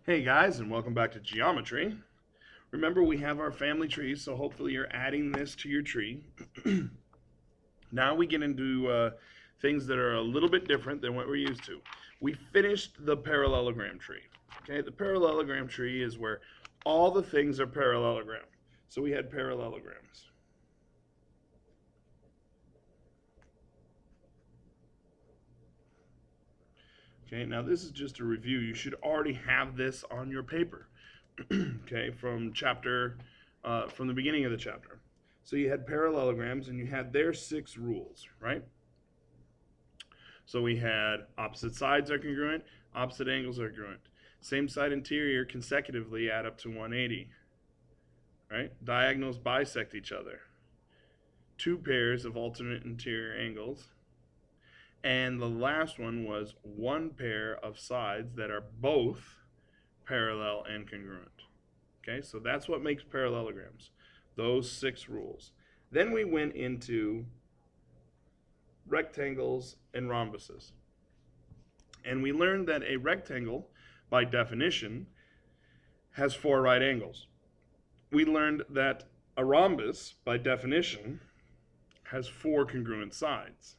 Hey guys, and welcome back to geometry. Remember, we have our family tree, so hopefully you're adding this to your tree. Now we get into things that are a little bit different than what we're used to. We finished the parallelogram tree. Okay, the parallelogram tree is where all the things are parallelogram. So we had parallelograms. Okay, now this is just a review. You should already have this on your paper. Okay, from from the beginning of the chapter. So you had parallelograms and you had their 6 rules, right? So we had opposite sides are congruent, opposite angles are congruent. Same side interior consecutively add up to 180, right? Diagonals bisect each other. 2 pairs of alternate interior angles. And the last one was 1 pair of sides that are both parallel and congruent. Okay, so that's what makes parallelograms, those 6 rules. Then we went into rectangles and rhombuses. And we learned that a rectangle, by definition, has 4 right angles. We learned that a rhombus, by definition, has 4 congruent sides.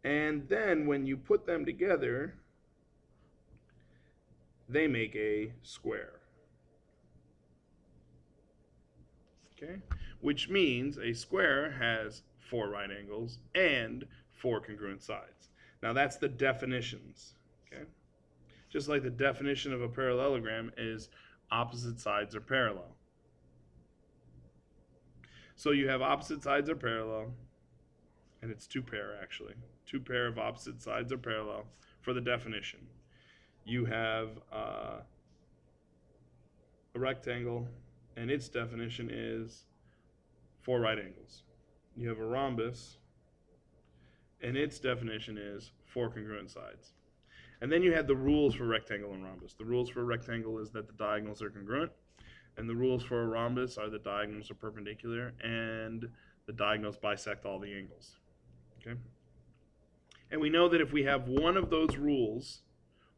And then when you put them together, they make a square. Okay? Which means a square has 4 right angles and 4 congruent sides. Now that's the definitions. Okay? Just like the definition of a parallelogram is opposite sides are parallel. So you have opposite sides are parallel, and it's 2 pair actually. 2 pair of opposite sides are parallel for the definition. You have a rectangle, and its definition is 4 right angles. You have a rhombus, and its definition is 4 congruent sides. And then you had the rules for rectangle and rhombus. The rules for a rectangle is that the diagonals are congruent, and the rules for a rhombus are the diagonals are perpendicular, and the diagonals bisect all the angles. Okay? And we know that if we have one of those rules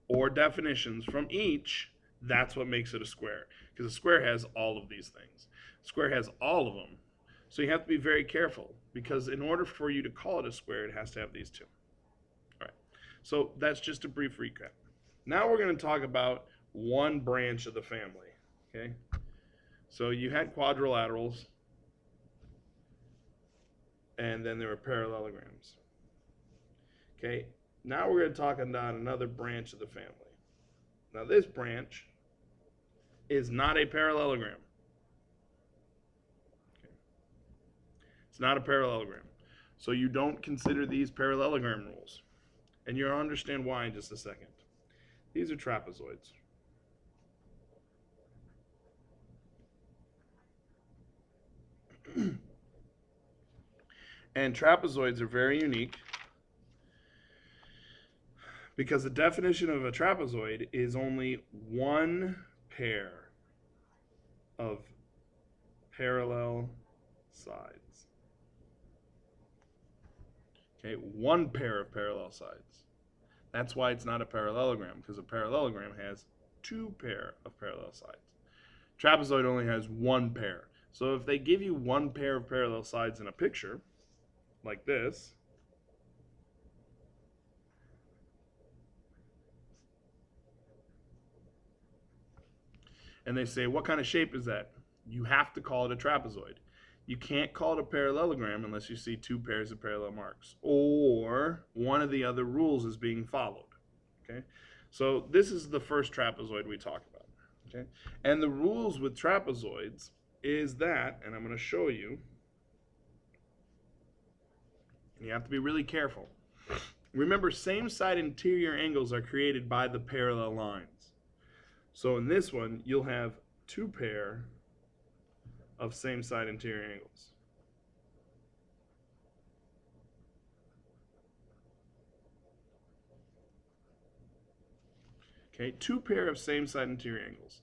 or definitions from each, that's what makes it a square. Because a square has all of these things. A square has all of them. So you have to be very careful, because in order for you to call it a square, it has to have these 2. All right. So that's just a brief recap. Now we're going to talk about one branch of the family. Okay. So you had quadrilaterals, and then there were parallelograms. Okay. Now we're going to talk about another branch of the family. Now this branch is not a parallelogram. Okay. It's not a parallelogram. So you don't consider these parallelogram rules. And you'll understand why in just a second. These are trapezoids. And trapezoids are very unique because the definition of a trapezoid is only 1 pair of parallel sides. Okay, 1 pair of parallel sides. That's why it's not a parallelogram, because a parallelogram has 2 pair of parallel sides. Trapezoid only has 1 pair. So if they give you 1 pair of parallel sides in a picture, like this, and they say, what kind of shape is that? You have to call it a trapezoid. You can't call it a parallelogram unless you see 2 pairs of parallel marks, or one of the other rules is being followed. Okay, so this is the first trapezoid we talk about. Okay, and the rules with trapezoids is that, and I'm going to show you, and you have to be really careful. Remember, same side interior angles are created by the parallel lines. So in this one, you'll have 2 pair of same side interior angles. Okay, 2 pair of same side interior angles.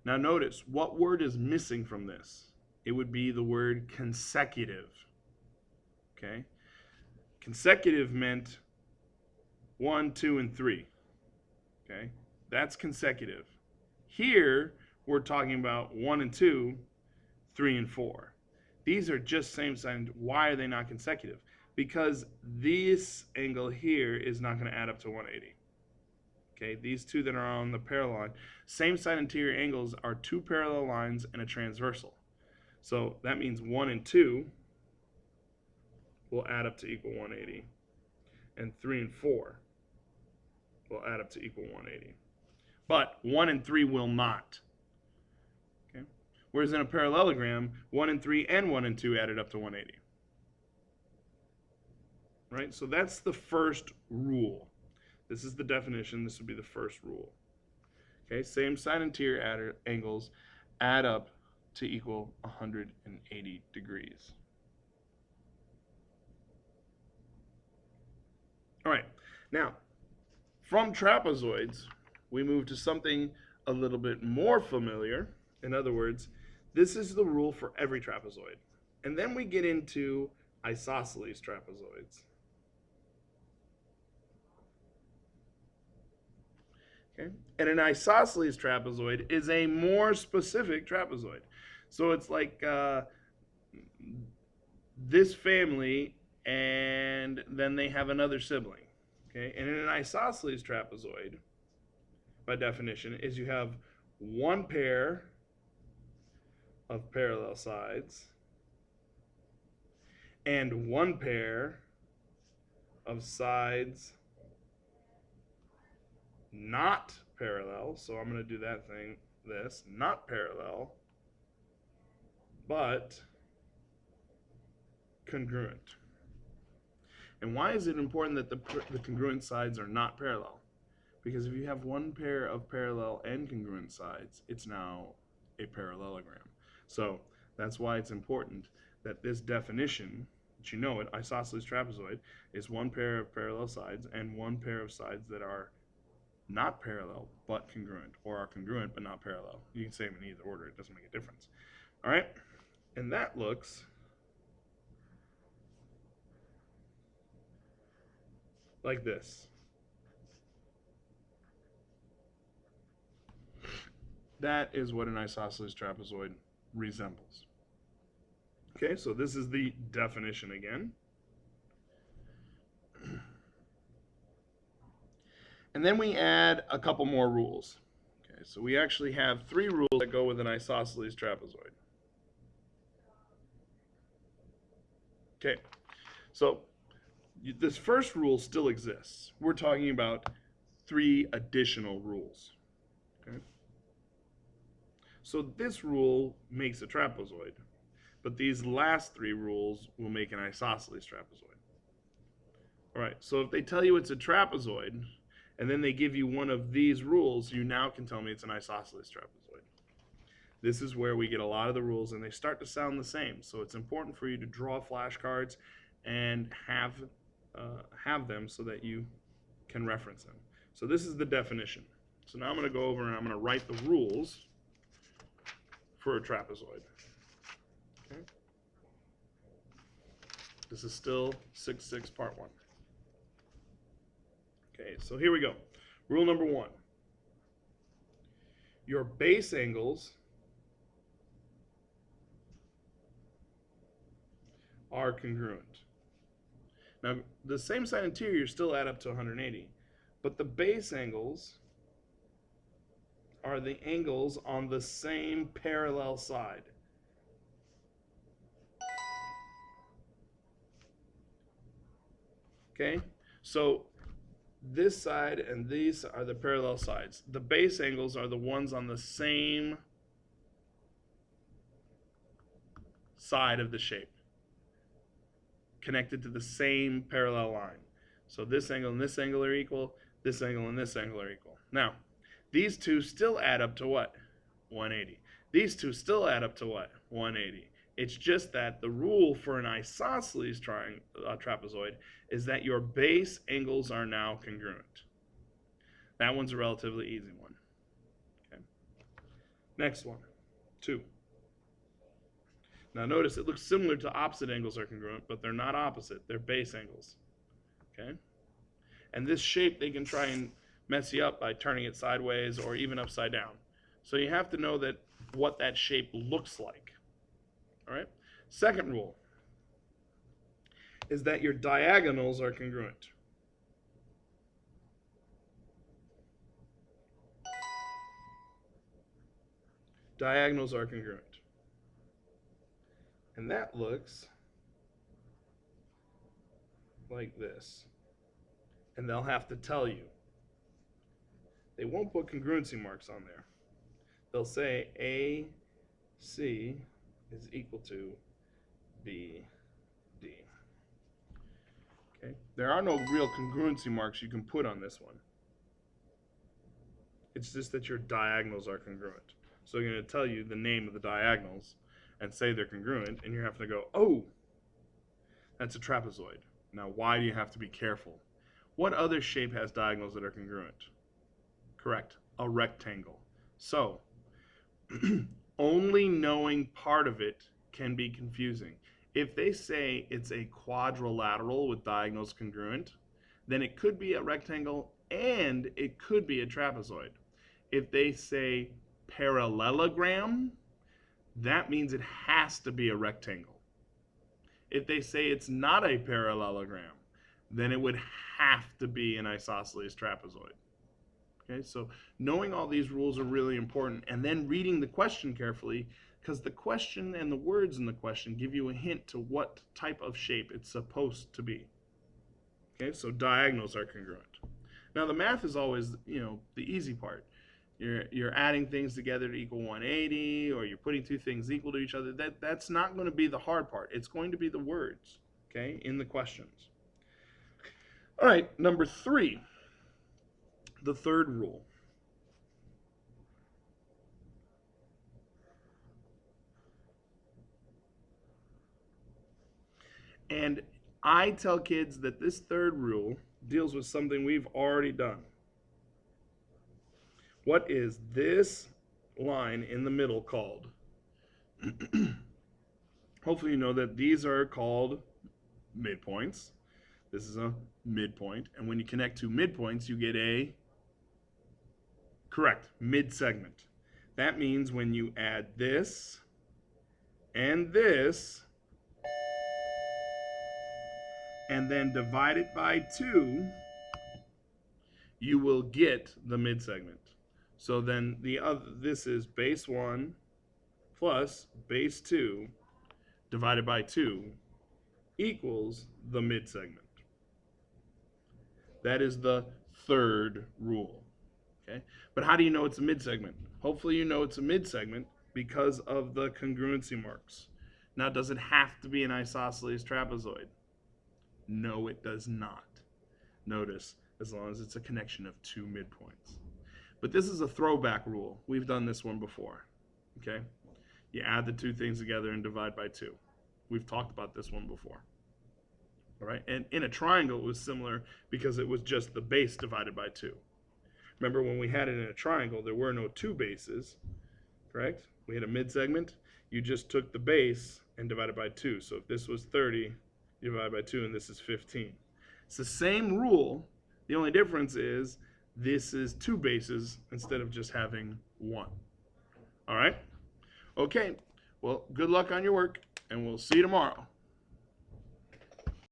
Now notice, what word is missing from this? It would be the word consecutive. Okay, consecutive meant 1, 2, and 3. Okay, that's consecutive. Here, we're talking about 1 and 2, 3 and 4. These are just same side. Why are they not consecutive? Because this angle here is not going to add up to 180. Okay, these two that are on the parallel line, same side interior angles are two parallel lines and a transversal. So that means 1 and 2 will add up to equal 180, and 3 and 4 will add up to equal 180. But 1 and 3 will not. Okay? Whereas in a parallelogram, 1 and 3 and 1 and 2 added up to 180. Right? So that's the first rule. This is the definition. This would be the first rule. Okay? Same side interior angles add up to equal 180 degrees. All right. Now, from trapezoids, we move to something a little bit more familiar. In other words, this is the rule for every trapezoid. And then we get into isosceles trapezoids. Okay? And an isosceles trapezoid is a more specific trapezoid. So it's like this family, and then they have another sibling. Okay? And in an isosceles trapezoid, by definition, is you have one pair of parallel sides and one pair of sides not parallel. So I'm going to do that thing, this, not parallel, but congruent. And why is it important that the congruent sides are not parallel? Because if you have one pair of parallel and congruent sides, it's now a parallelogram. So that's why it's important that this definition, that you know it, isosceles trapezoid, is one pair of parallel sides and one pair of sides that are not parallel but congruent, or are congruent but not parallel. You can say them in either order, it doesn't make a difference. All right, and that looks like this. That is what an isosceles trapezoid resembles. Okay, so this is the definition again. And then we add a couple more rules. Okay, so we actually have 3 rules that go with an isosceles trapezoid. Okay, so this first rule still exists. We're talking about 3 additional rules. Okay? So this rule makes a trapezoid, but these last 3 rules will make an isosceles trapezoid. All right, so if they tell you it's a trapezoid, and then they give you one of these rules, you now can tell me it's an isosceles trapezoid. This is where we get a lot of the rules, and they start to sound the same. So it's important for you to draw flashcards and have them so that you can reference them. So this is the definition. So now I'm going to go over and I'm going to write the rules for a trapezoid. Okay. This is still 6-6 part 1. Okay, so here we go. Rule number 1. Your base angles are congruent. Now, the same side interior still add up to 180, but the base angles are the angles on the same parallel side. Okay, so this side and these are the parallel sides. The base angles are the ones on the same side of the shape, connected to the same parallel line. So this angle and this angle are equal, this angle and this angle are equal. Now, these two still add up to what? 180. These two still add up to what? 180. It's just that the rule for an isosceles trapezoid is that your base angles are now congruent. That one's a relatively easy one. Okay. Next one, 2. Now notice it looks similar to opposite angles are congruent, but they're not opposite, they're base angles. Okay? And this shape they can try and mess you up by turning it sideways or even upside down. So you have to know that what that shape looks like. All right? Second rule is that your diagonals are congruent. Diagonals are congruent. And that looks like this. And they'll have to tell you. They won't put congruency marks on there. They'll say AC is equal to BD. Okay? There are no real congruency marks you can put on this one. It's just that your diagonals are congruent. So you're going to tell you the name of the diagonals and say they're congruent, and you're having to go, oh, that's a trapezoid. Now, why do you have to be careful? What other shape has diagonals that are congruent? Correct, a rectangle. So, only knowing part of it can be confusing. If they say it's a quadrilateral with diagonals congruent, then it could be a rectangle and it could be a trapezoid. If they say parallelogram, that means it has to be a rectangle. If they say it's not a parallelogram, then it would have to be an isosceles trapezoid. Okay, so knowing all these rules are really important, and then reading the question carefully, because the question and the words in the question give you a hint to what type of shape it's supposed to be. Okay, so diagonals are congruent. Now the math is always, the easy part. You're adding things together to equal 180, or you're putting two things equal to each other. That's not going to be the hard part. It's going to be the words, okay, in the questions. All right, number 3, the third rule. And I tell kids that this third rule deals with something we've already done. What is this line in the middle called? Hopefully you know that these are called midpoints. This is a midpoint. And when you connect two midpoints, you get a, correct, mid-segment. That means when you add this and this, and then divide it by 2, you will get the mid-segment. So then this is base 1 plus base 2 divided by 2 equals the mid-segment. That is the third rule. Okay? But how do you know it's a mid-segment? Hopefully you know it's a mid-segment because of the congruency marks. Now, does it have to be an isosceles trapezoid? No, it does not. Notice, as long as it's a connection of two midpoints. But this is a throwback rule. We've done this one before. Okay? You add the two things together and divide by 2. We've talked about this one before. All right? And in a triangle, it was similar because it was just the base divided by 2. Remember when we had it in a triangle, there were no 2 bases, correct? We had a mid-segment. You just took the base and divided by 2. So if this was 30, you divide by 2, and this is 15. It's the same rule. The only difference is this is 2 bases instead of just having 1. All right? Okay. Well, good luck on your work, and we'll see you tomorrow.